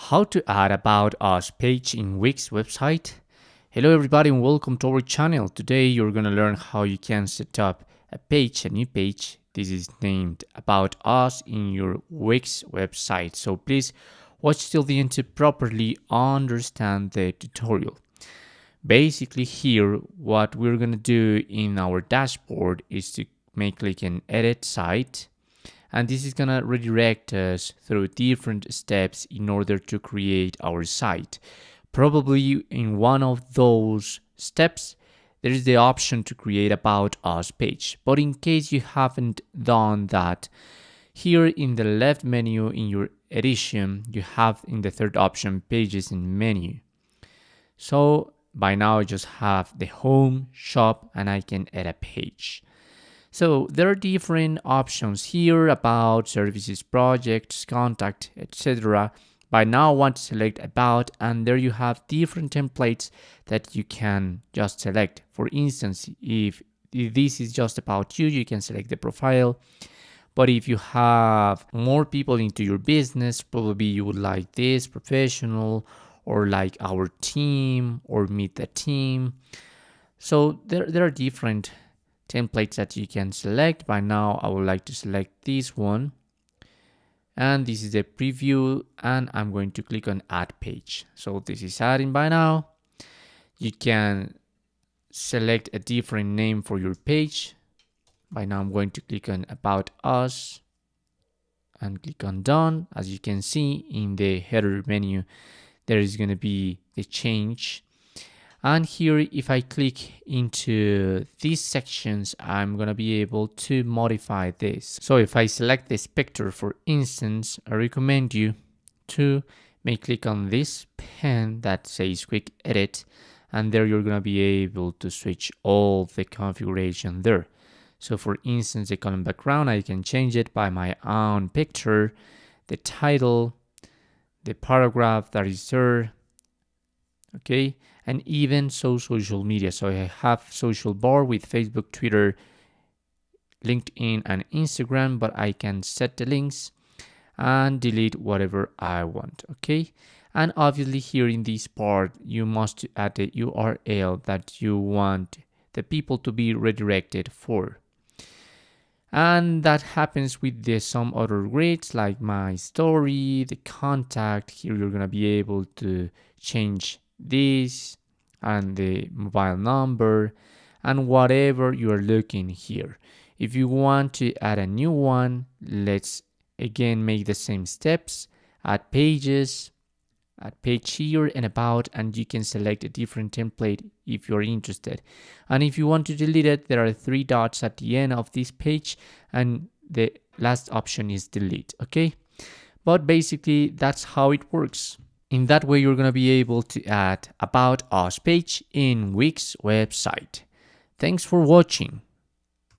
How to add about us page in Wix website. Hello everybody and welcome to our channel. Today you're going to learn how you can set up a new page. This is named about us in your Wix website. So please watch till the end to properly understand the tutorial. Basically here what we're going to do in our dashboard is to click an edit site. And this is going to redirect us through different steps in order to create our site. Probably in one of those steps, there is the option to create about us page. But in case you haven't done that, here in the left menu in your edition, you have in the third option, pages in menu. So by now I just have the home, shop, and I can add a page. So there are different options here about services, projects, contact, etc. By now I want to select about, and there you have different templates that you can just select. For instance, if this is just about you, you can select the profile. But if you have more people into your business, probably you would like this, professional, or like our team, or meet the team. So there are different templates that you can select. By now I would like to select this one, and this is the preview, and I'm going to click on add page. So this is adding by now. You can select a different name for your page. By now I'm going to click on about us and click on done. As you can see in the header menu, there is going to be the change. And here, if I click into these sections, I'm going to be able to modify this. So if I select the spectre, for instance, I recommend you to click on this pen that says quick edit. And there you're going to be able to switch all the configuration there. So for instance, the column background, I can change it by my own picture, the title, the paragraph that is there. Okay, and even social media. So I have social bar with Facebook, Twitter, LinkedIn, and Instagram, but I can set the links and delete whatever I want. Okay, and obviously here in this part, you must add the URL that you want the people to be redirected for. And that happens with some other grids like my story, the contact. Here you're going to be able to change this and the mobile number and whatever you are looking here. If you want to add a new one, let's again make the same steps, add pages, add page here and about, and you can select a different template if you're interested. And if you want to delete it, there are 3 dots at the end of this page and the last option is delete. Okay, but basically that's how it works. In that way, you're going to be able to add about us page in Wix website. Thanks for watching.